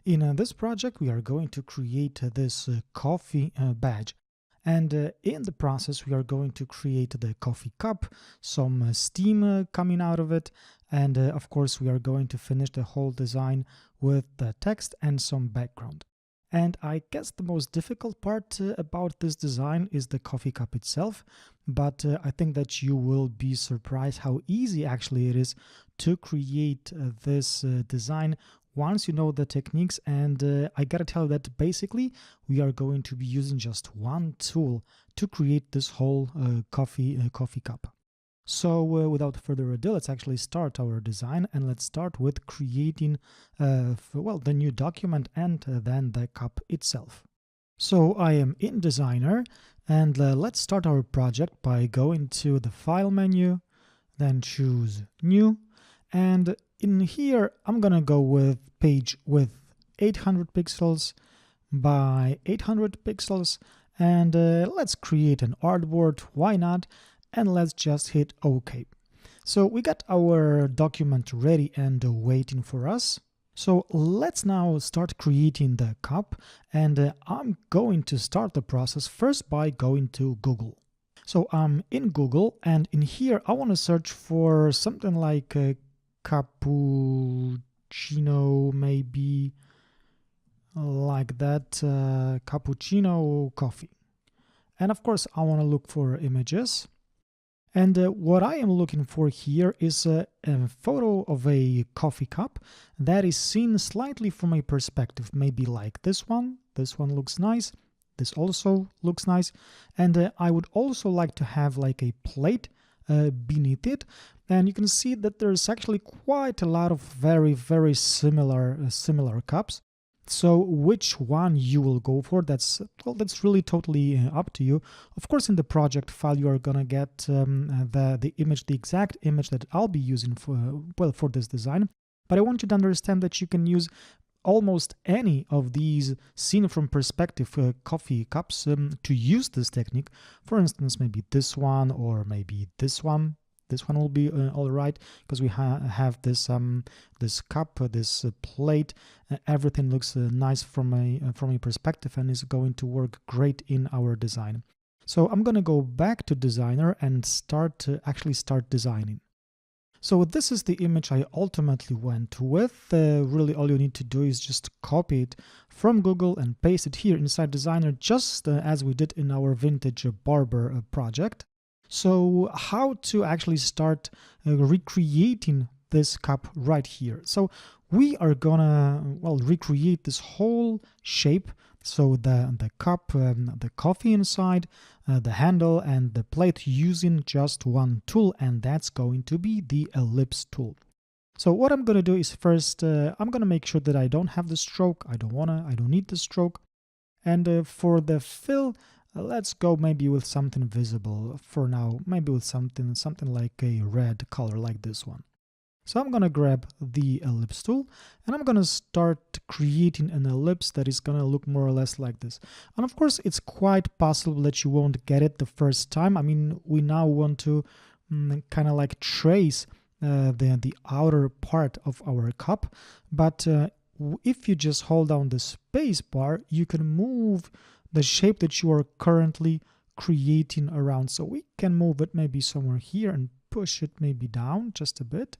In this project, we are going to create this coffee badge. And in the process, we are going to create the coffee cup, some steam coming out of it. And of course, we are going to finish the whole design with the text and some background. And I guess the most difficult part about this design is the coffee cup itself. But I think that you will be surprised how easy actually it is to create this design once you know the techniques. And I gotta tell you that basically we are going to be using just one tool to create this whole coffee cup. So without further ado, let's actually start our design, and let's start with creating the new document and then the cup itself. So I am in Designer, and let's start our project by going to the File menu, then choose New, and in here I'm gonna go with page with 800 pixels by 800 pixels, and let's create an artboard, why not, and let's just hit OK. So we got our document ready and waiting for us. So let's now start creating the cup, and I'm going to start the process first by going to Google. So I'm in Google, and in here I want to search for something like cappuccino, maybe like that, cappuccino coffee. And of course I want to look for images. And what I am looking for here is a photo of a coffee cup that is seen slightly from a perspective, maybe like this one. This one looks nice. This also looks nice. And I would also like to have like a plate beneath it. And you can see that there's actually quite a lot of very similar cups. So which one you will go for, that's really totally up to you. Of course, in the project file you are gonna get the image, the exact image that I'll be using for this design. But I want you to understand that you can use almost any of these seen from perspective coffee cups to use this technique. For instance, maybe this one or maybe this one. This one will be all right, because we have this this cup, this plate. Everything looks nice from a perspective and is going to work great in our design. So I'm going to go back to Designer and actually start designing. So this is the image I ultimately went with. Really all you need to do is just copy it from Google and paste it here inside Designer, just as we did in our vintage barber project. So how to actually start recreating this cup right here. So we are gonna recreate this whole shape. So the cup, the coffee inside, the handle and the plate, using just one tool, and that's going to be the ellipse tool. So what I'm gonna do is first I'm gonna make sure that I don't have the stroke. I don't need the stroke. And for the fill, let's go maybe with something visible for now, maybe with something like a red color like this one. So I'm gonna grab the ellipse tool and I'm gonna start creating an ellipse that is gonna look more or less like this. And of course it's quite possible that you won't get it the first time. I mean, we now want to kind of like trace the outer part of our cup, but if you just hold down the space bar, you can move the shape that you are currently creating around. So we can move it maybe somewhere here and push it maybe down just a bit,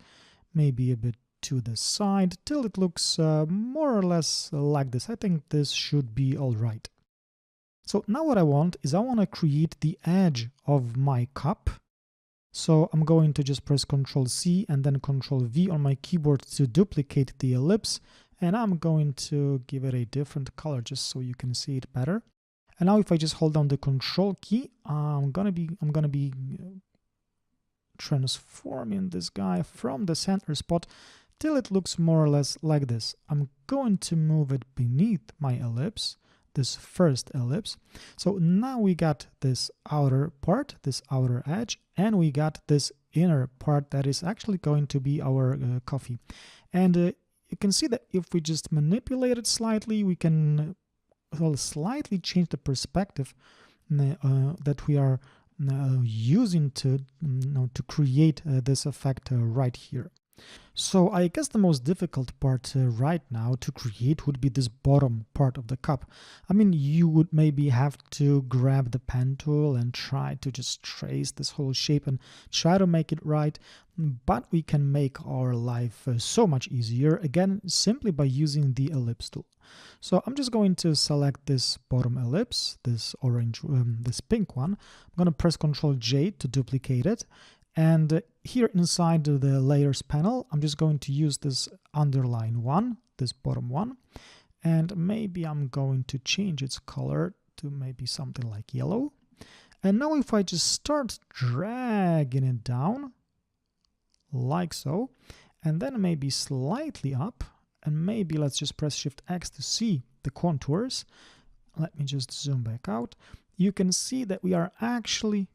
maybe a bit to the side, till it looks more or less like this. I think this should be all right. So now what I want is I want to create the edge of my cup. So I'm going to just press Ctrl C and then Ctrl V on my keyboard to duplicate the ellipse. And I'm going to give it a different color just so you can see it better. And now if I just hold down the Control key, I'm gonna be transforming this guy from the center spot till it looks more or less like this. I'm going to move it beneath my ellipse, this first ellipse. So now we got this outer part, this outer edge, and we got this inner part that is actually going to be our coffee. And you can see that if we just manipulate it slightly, we can slightly change the perspective that we are using to create this effect right here. So I guess the most difficult part right now to create would be this bottom part of the cup. I mean, you would maybe have to grab the pen tool and try to just trace this whole shape and try to make it right. But we can make our life so much easier, again, simply by using the ellipse tool. So I'm just going to select this bottom ellipse, this orange, this pink one. I'm going to press Ctrl J to duplicate it. And here inside the layers panel, I'm just going to use this underline one, this bottom one, and maybe I'm going to change its color to maybe something like yellow. And now if I just start dragging it down, like so, and then maybe slightly up, and maybe let's just press Shift X to see the contours. Let me just zoom back out. You can see that we are actually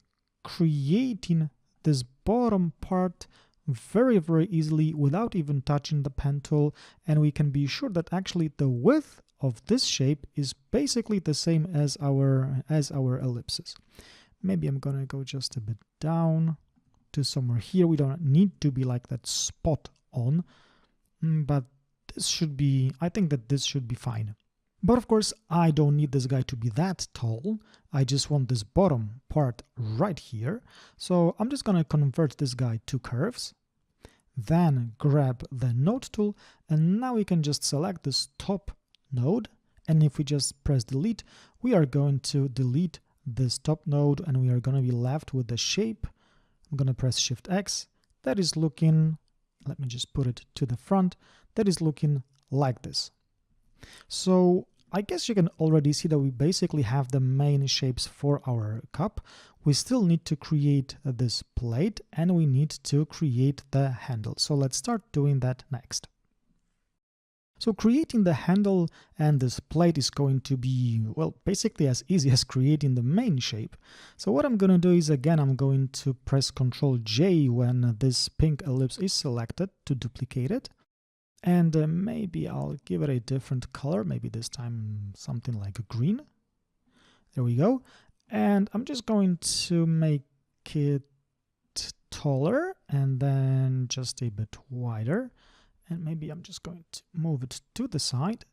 creating this bottom part very easily without even touching the pen tool, and we can be sure that actually the width of this shape is basically the same as our ellipses. Maybe I'm gonna go just a bit down to somewhere here. We don't need to be like that spot on, but this should be, I think that this should be fine. But of course, I don't need this guy to be that tall. I just want this bottom part right here. So I'm just going to convert this guy to curves. Then grab the node tool, and now we can just select this top node. And if we just press delete, we are going to delete this top node, and we are going to be left with the shape. I'm going to press Shift X. That is looking, let me just put it to the front. That is looking like this. So I guess you can already see that we basically have the main shapes for our cup. We still need to create this plate, and we need to create the handle. So let's start doing that next. So creating the handle and this plate is going to be, well, basically as easy as creating the main shape. So what I'm going to do is, again, I'm going to press Ctrl J when this pink ellipse is selected to duplicate it. And maybe I'll give it a different color, maybe this time something like a green. There we go. And I'm just going to make it taller and then just a bit wider. And maybe I'm just going to move it to the side.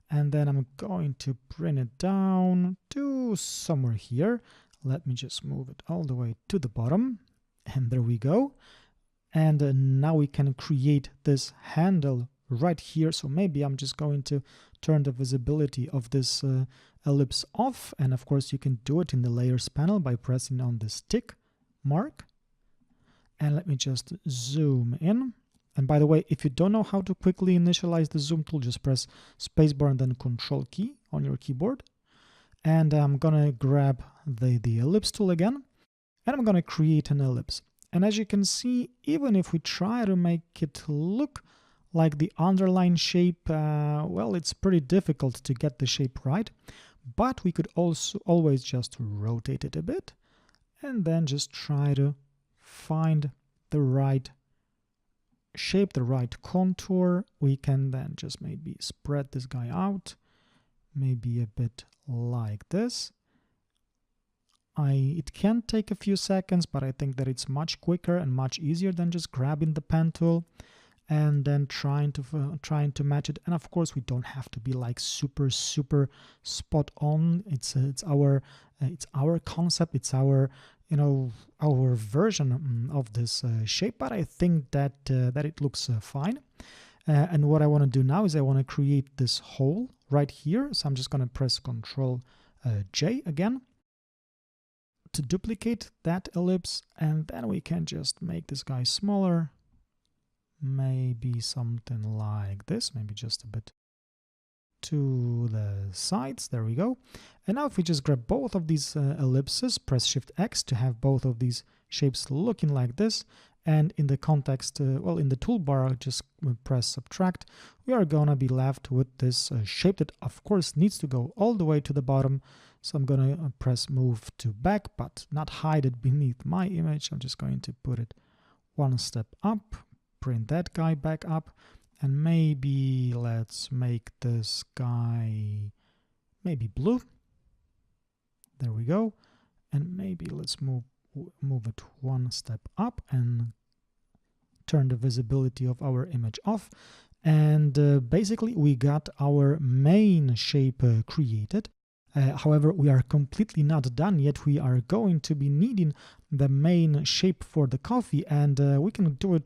And then I'm going to bring it down to somewhere here. Let me just move it all the way to the bottom. And there we go. And now we can create this handle right here. So maybe I'm just going to turn the visibility of this ellipse off, and of course you can do it in the layers panel by pressing on this tick mark. And let me just zoom in. And by the way, if you don't know how to quickly initialize the zoom tool, just press spacebar and then Control key on your keyboard. And I'm gonna grab the ellipse tool again, and I'm gonna create an ellipse. And as you can see, even if we try to make it look like the underline shape, well, it's pretty difficult to get the shape right, but we could also always just rotate it a bit and then just try to find the right shape, the right contour. We can then just maybe spread this guy out, maybe a bit like this. It can take a few seconds, but I think that it's much quicker and much easier than just grabbing the pen tool and then trying to match it. And of course, we don't have to be like super spot on. It's our concept. It's our our version of this shape. But I think that that it looks fine. And what I want to do now is I want to create this hole right here. So I'm just going to press Ctrl J again to duplicate that ellipse, and then we can just make this guy smaller. Maybe something like this, maybe just a bit to the sides. There we go. And now if we just grab both of these ellipses, press Shift X to have both of these shapes looking like this, and in the context, well, in the toolbar, just press Subtract, we are gonna be left with this shape that of course needs to go all the way to the bottom. So I'm gonna press Move to Back, but not hide it beneath my image. I'm just going to put it one step up, bring that guy back up, and maybe let's make this guy maybe blue. There we go. And maybe let's move it one step up and turn the visibility of our image off, and basically we got our main shape created. However, we are completely not done yet. We are going to be needing the main shape for the coffee, and we can do it,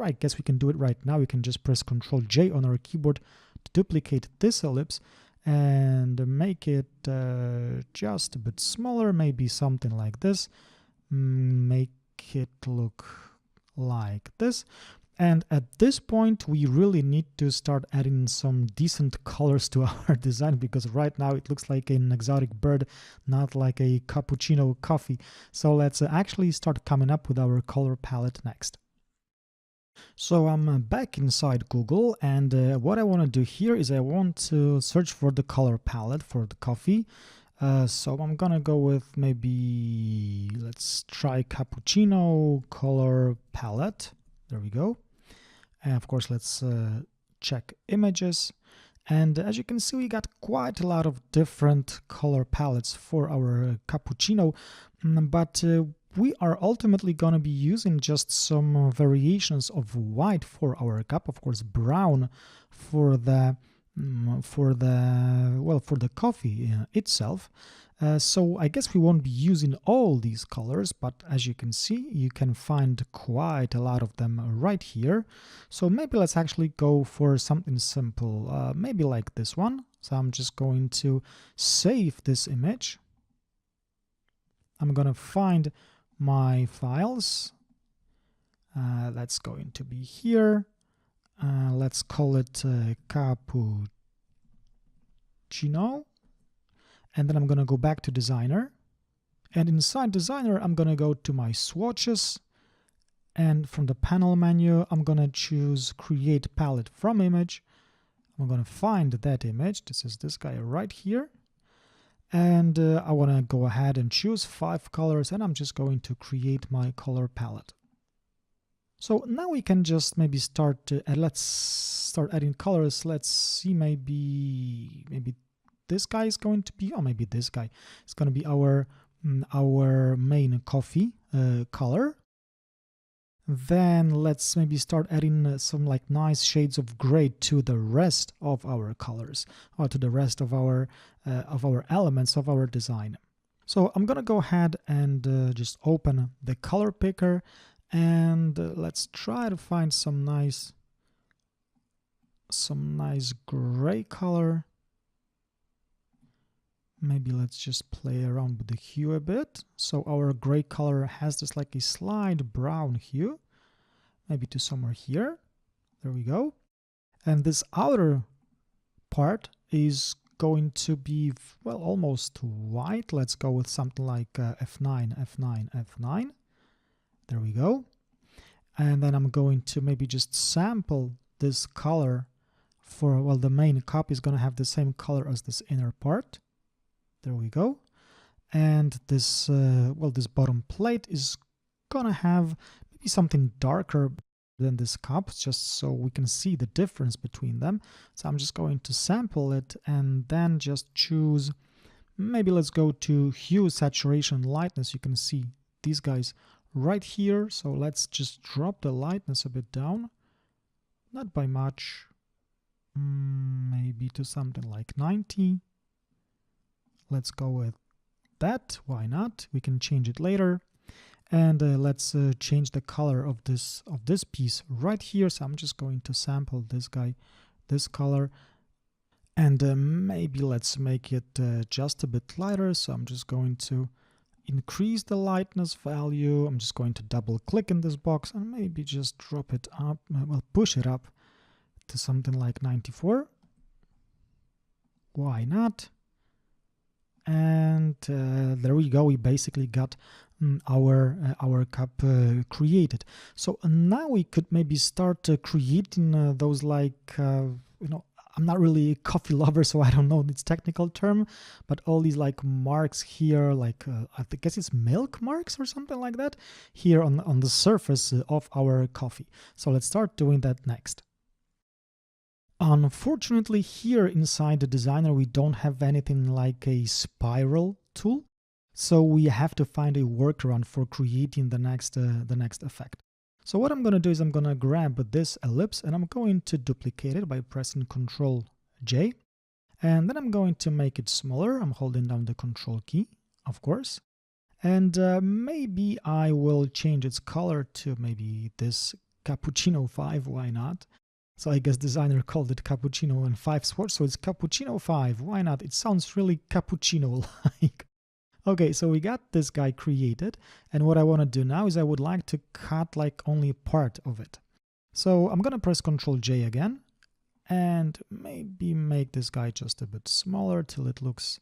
I guess we can do it right now. We can just press Ctrl J on our keyboard to duplicate this ellipse and make it just a bit smaller, maybe something like this. Make it look like this. And at this point, we really need to start adding some decent colors to our design, because right now it looks like an exotic bird, not like a cappuccino coffee. So let's actually start coming up with our color palette next. So I'm back inside Google, and what I want to do here is I want to search for the color palette for the coffee. So I'm gonna go with, maybe let's try cappuccino color palette. There we go. And of course, let's check images. And as you can see, we got quite a lot of different color palettes for our cappuccino, but we are ultimately going to be using just some variations of white for our cup, of course brown for the coffee itself. So I guess we won't be using all these colors, but as you can see, you can find quite a lot of them right here. So maybe let's actually go for something simple, maybe like this one. So I'm just going to save this image. I'm gonna find my files. That's going to be here. Let's call it cappuccino. And then I'm going to go back to Designer. And inside Designer, I'm going to go to my swatches. And from the panel menu, I'm going to choose Create Palette from Image. I'm going to find that image. This is this guy right here. And I want to go ahead and choose 5 colors. And I'm just going to create my color palette. So now we can just maybe start, let's start adding colors. Let's see, maybe this guy is going to be, or maybe this guy is going to be our main coffee color. Then let's maybe start adding some like nice shades of gray to the rest of our colors, or to the rest of our elements of our design. So I'm gonna go ahead and just open the color picker, and let's try to find some nice gray color. Maybe let's just play around with the hue a bit. So our gray color has this like a slight brown hue, maybe to somewhere here. There we go. And this outer part is going to be, well, almost white. Let's go with something like F9, F9, F9. There we go. And then I'm going to maybe just sample this color for, well, the main cup is going to have the same color as this inner part. There we go. And this, this bottom plate is gonna have maybe something darker than this cup, just so we can see the difference between them. So I'm just going to sample it and then just choose, maybe let's go to hue, saturation, lightness. You can see these guys right here. So let's just drop the lightness a bit down, not by much, maybe to something like 90. Let's go with that. Why not? We can change it later. And let's change the color of this piece right here. So I'm just going to sample this guy, this color, and maybe let's make it just a bit lighter. So I'm just going to increase the lightness value. I'm just going to double click in this box and maybe just drop it up, well, push it up to something like 94. Why not? And there we go. We basically got our cup created. So now we could maybe start creating those like I'm not really a coffee lover, so I don't know its technical term, but all these like marks here, like I guess it's milk marks or something like that, here on the surface of our coffee. So let's start doing that next. Unfortunately, here inside the designer, we don't have anything like a spiral tool. So we have to find a workaround for creating the next effect. So what I'm going to do is I'm going to grab this ellipse and I'm going to duplicate it by pressing Ctrl J. And then I'm going to make it smaller. I'm holding down the Control key, of course. And maybe I will change its color to maybe this Cappuccino 5, why not? So I guess designer called it Cappuccino and 5 Sports, so it's Cappuccino 5, why not? It sounds really cappuccino-like. Okay, so we got this guy created, and what I want to do now is I would like to cut like only part of it. So I'm gonna press Ctrl J again, and maybe make this guy just a bit smaller till it looks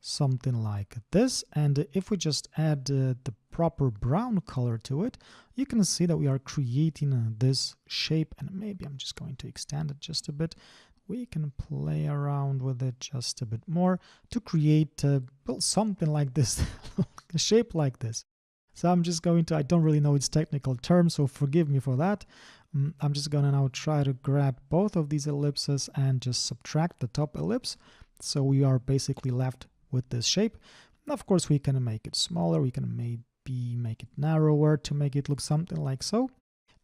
something like this. And if we just add the proper brown color to it, you can see that we are creating this shape, and maybe I'm just going to extend it just a bit. We can play around with it just a bit more to create well, something like this, a shape like this. So I'm just going to, I don't really know its technical term, so forgive me for that. I'm just gonna now try to grab both of these ellipses and just subtract the top ellipse. So we are basically left with this shape. And of course, we can make it smaller. We can maybe make it narrower to make it look something like so.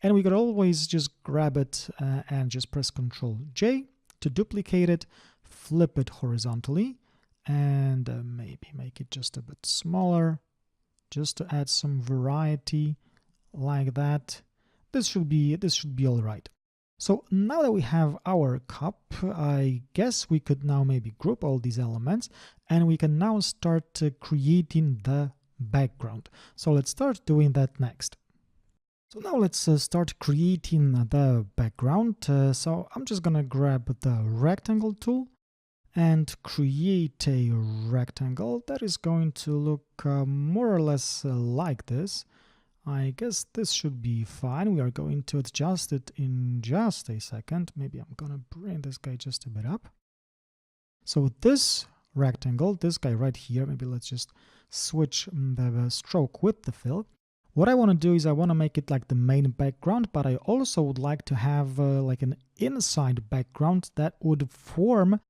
And we could always just grab it and just press Ctrl J to duplicate it, flip it horizontally, and maybe make it just a bit smaller, just to add some variety like that. This should be all right. So now that we have our cup, I guess we could now maybe group all these elements, and we can now start creating the background. So let's start doing that next. So now let's start creating the background. So I'm just gonna grab the rectangle tool and create a rectangle that is going to look more or less like this. I guess this should be fine. We are going to adjust it in just a second. Maybe I'm gonna bring this guy just a bit up. So this rectangle, this guy right here, maybe let's just switch the stroke with the fill. What I want to do is I want to make it like the main background, but I also would like to have like an inside background that would form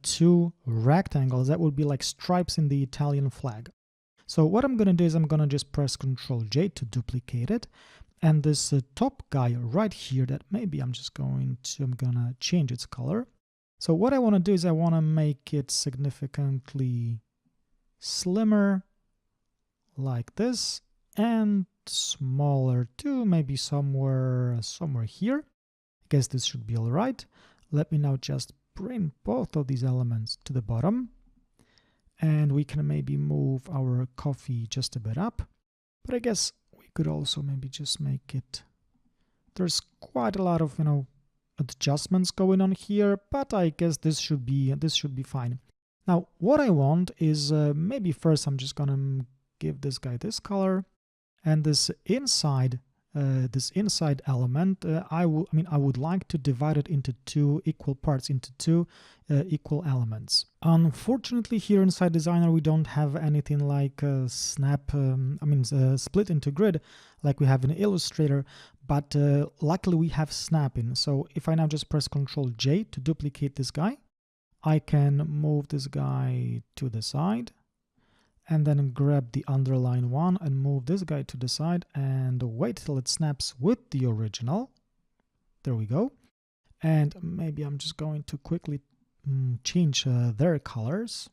two rectangles that would be like stripes in the Italian flag. So what I'm going to do is I'm going to just press Ctrl J to duplicate it. And this top guy right here that maybe I'm going to change its color. So what I want to do is I want to make it significantly slimmer like this, and smaller too, maybe somewhere here. I guess this should be all right. Let me now just bring both of these elements to the bottom, and we can maybe move our coffee just a bit up. But I guess we could also maybe just make it, there's quite a lot of adjustments going on here, but I guess this should be fine. Now what I want is maybe first I'm just gonna give this guy this color, and this inside element, I would like to divide it into two equal parts, into two equal elements. Unfortunately, here inside Designer we don't have anything like snap, split into grid like we have in Illustrator, but luckily we have snapping. So if I now just press Ctrl J to duplicate this guy, I can move this guy to the side, and then grab the underline one and move this guy to the side and wait till it snaps with the original. There we go. And maybe I'm just going to quickly change their colors.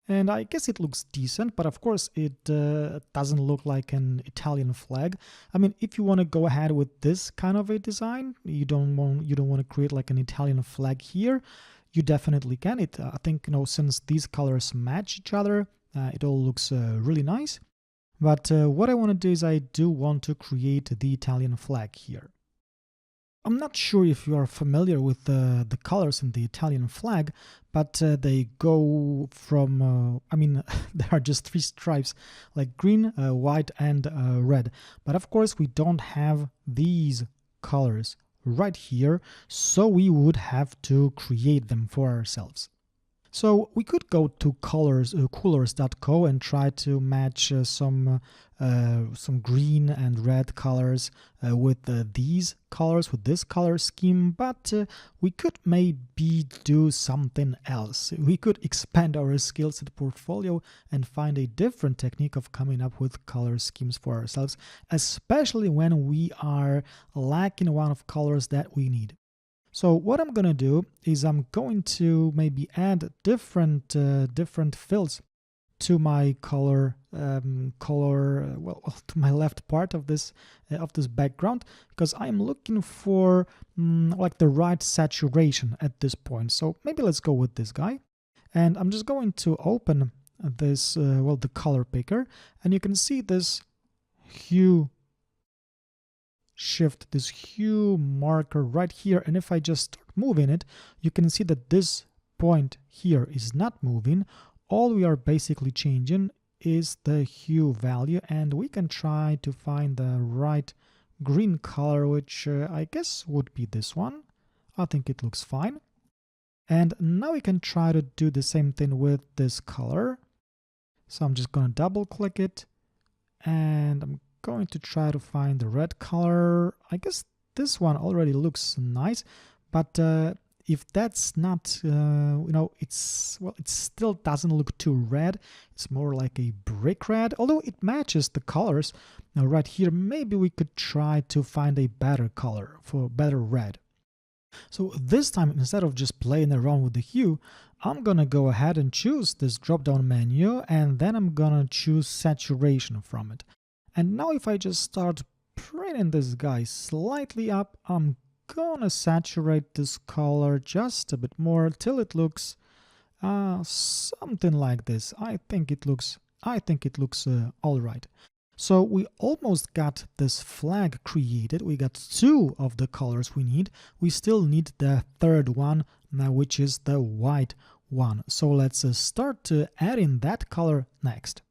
And I guess it looks decent, but of course it doesn't look like an Italian flag. I mean, if you want to go ahead with this kind of a design, you don't want to create like an Italian flag here, you definitely can. I think since these colors match each other, it all looks really nice. But what I want to do is I do want to create the Italian flag here. I'm not sure if you are familiar with the colors in the Italian flag, but they go from, there are just three stripes, like green, white, and red. But of course, we don't have these colors right here, so we would have to create them for ourselves. So we could go to coolors.co and try to match some green and red colors with these colors, with this color scheme, but we could maybe do something else. We could expand our skills and portfolio and find a different technique of coming up with color schemes for ourselves, especially when we are lacking one of colors that we need. So what I'm gonna do is I'm going to maybe add different fills to my color to my left part of this background, because I'm looking for like the right saturation at this point. So maybe let's go with this guy, and I'm just going to open this the color picker, and you can see this hue shift, this hue marker right here, and if I just start moving it, you can see that this point here is not moving. All we are basically changing is the hue value, and we can try to find the right green color, which I guess would be this one. I think it looks fine. And now we can try to do the same thing with this color. So I'm just going to double click it, and I'm going to try to find the red color. I guess this one already looks nice, but if that's not it still doesn't look too red. It's more like a brick red, although it matches the colors. Now right here, maybe we could try to find a better color for better red. So this time, instead of just playing around with the hue, I'm gonna go ahead and choose this drop down menu, and then I'm gonna choose saturation from it. And now if I just start bringing this guy slightly up, I'm gonna saturate this color just a bit more till it looks something like this. I think it looks all right. So we almost got this flag created. We got two of the colors we need. We still need the third one now, which is the white one. So let's start adding that color next.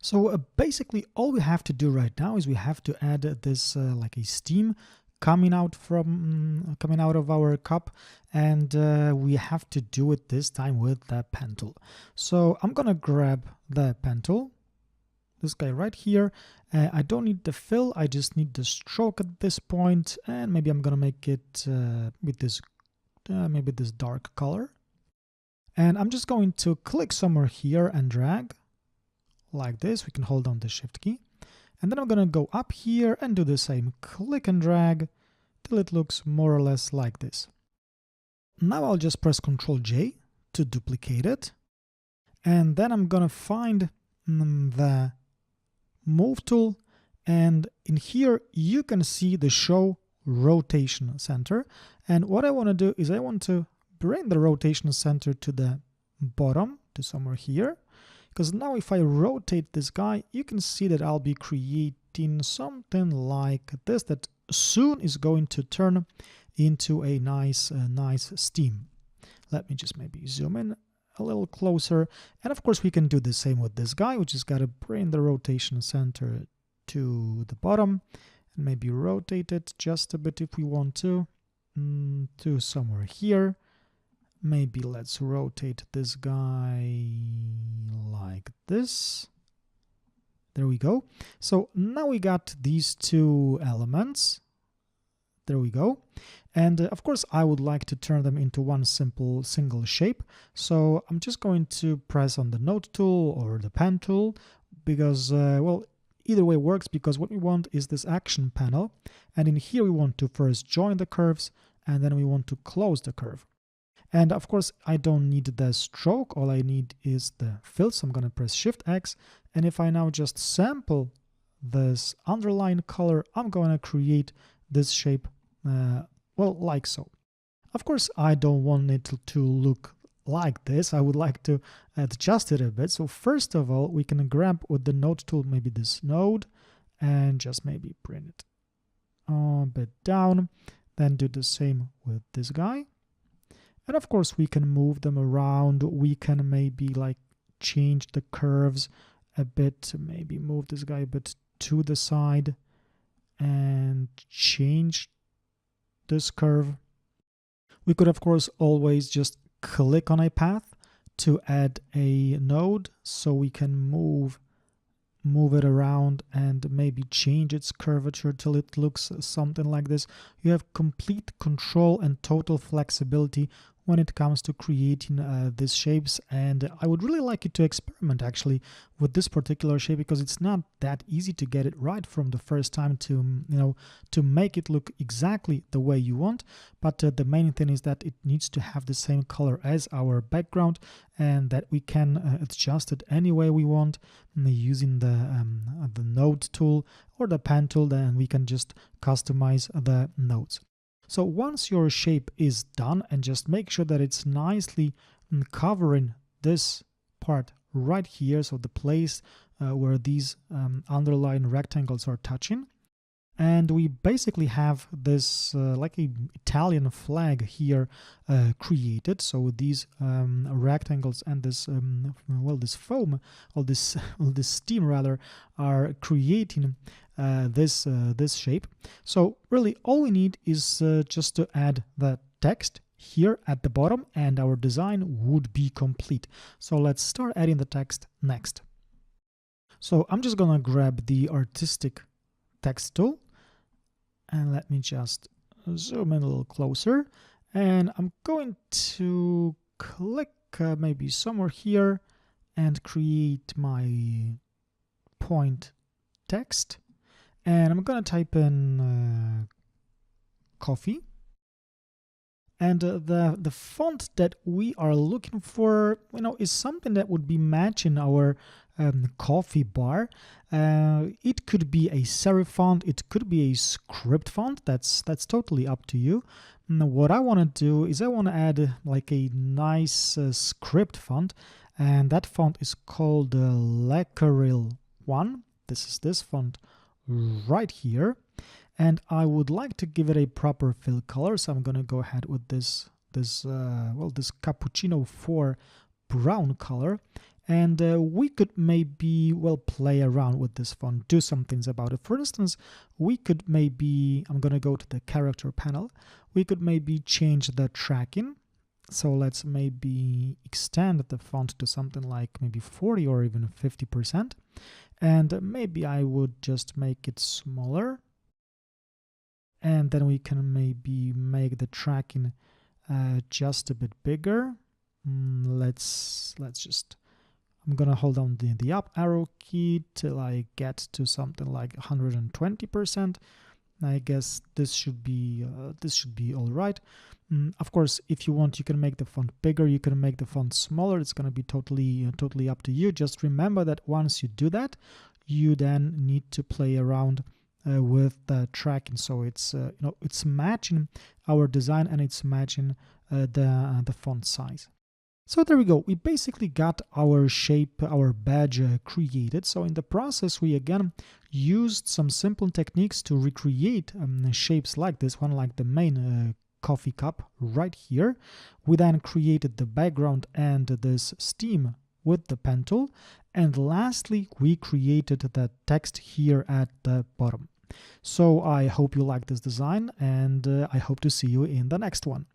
So basically all we have to do right now is we have to add this like a steam coming out of our cup, and we have to do it this time with the pen tool. So I'm gonna grab the pen tool, this guy right here. I don't need the fill, I just need the stroke at this point, and maybe I'm gonna make it with this maybe this dark color. And I'm just going to click somewhere here and drag like this. We can hold down the shift key, and then I'm gonna go up here and do the same, click and drag till it looks more or less like this. Now I'll just press Ctrl J to duplicate it, and then I'm gonna find the move tool, and in here you can see the show rotation center. And what I want to do is I want to bring the rotation center to the bottom, to somewhere here, because now if I rotate this guy, you can see that I'll be creating something like this that soon is going to turn into a nice steam. Let me just maybe zoom in a little closer, and of course we can do the same with this guy. We just got to bring the rotation center to the bottom and maybe rotate it just a bit if we want to somewhere here. Maybe let's rotate this guy like this. There we go. So now we got these two elements. There we go. And of course I would like to turn them into one single shape. So I'm just going to press on the node tool or the pen tool, because well, either way works, because what we want is this action panel, and in here we want to first join the curves, and then we want to close the curve. And of course I don't need the stroke, all I need is the fill. So I'm going to press Shift X, and if I now just sample this underline color, I'm going to create this shape well, like so. Of course I don't want it to look like this. I would like to adjust it a bit. So first of all, we can grab with the node tool maybe this node and just maybe bring it a bit down, then do the same with this guy. And of course we can move them around. We can maybe like change the curves a bit, maybe move this guy a bit to the side and change this curve. We could of course always just click on a path to add a node so we can move it around and maybe change its curvature till it looks something like this. You have complete control and total flexibility when it comes to creating these shapes, and I would really like you to experiment actually with this particular shape, because it's not that easy to get it right from the first time to make it look exactly the way you want. But the main thing is that it needs to have the same color as our background, and that we can adjust it any way we want using the node tool or the pen tool. Then we can just customize the nodes. So once your shape is done, and just make sure that it's nicely covering this part right here, so the place where these underlying rectangles are touching. And we basically have this like a Italian flag here created. So these rectangles and this this foam, or this steam rather, are creating this shape. So really all we need is just to add the text here at the bottom, and our design would be complete. So let's start adding the text next. So I'm just gonna grab the artistic text tool, and let me just zoom in a little closer, and I'm going to click maybe somewhere here and create my point text, and I'm gonna type in coffee, and the font that we are looking for, is something that would be matching our coffee bar. It could be a serif font, it could be a script font. That's totally up to you. Now, what I want to do is I want to add like a nice script font, and that font is called Lecaril 1. This is this font right here, and I would like to give it a proper fill color, so I'm going to go ahead with this cappuccino 4 brown color. And we could maybe play around with this font, do some things about it. For instance, we could maybe, I'm going to go to the character panel, we could maybe change the tracking. So let's maybe extend the font to something like maybe 40 or even 50%. And maybe I would just make it smaller. And then we can maybe make the tracking just a bit bigger. Let's just, I'm gonna hold down the up arrow key till I get to something like 120%. I guess this should be all right. Of course, if you want, you can make the font bigger, you can make the font smaller. It's gonna be totally up to you. Just remember that once you do that, you then need to play around with the tracking, so it's it's matching our design, and it's matching the font size. So there we go. We basically got our shape, our badge created. So in the process, we again used some simple techniques to recreate shapes like this one, like the main coffee cup right here. We then created the background and this steam with the pen tool. And lastly, we created the text here at the bottom. So I hope you like this design, and I hope to see you in the next one.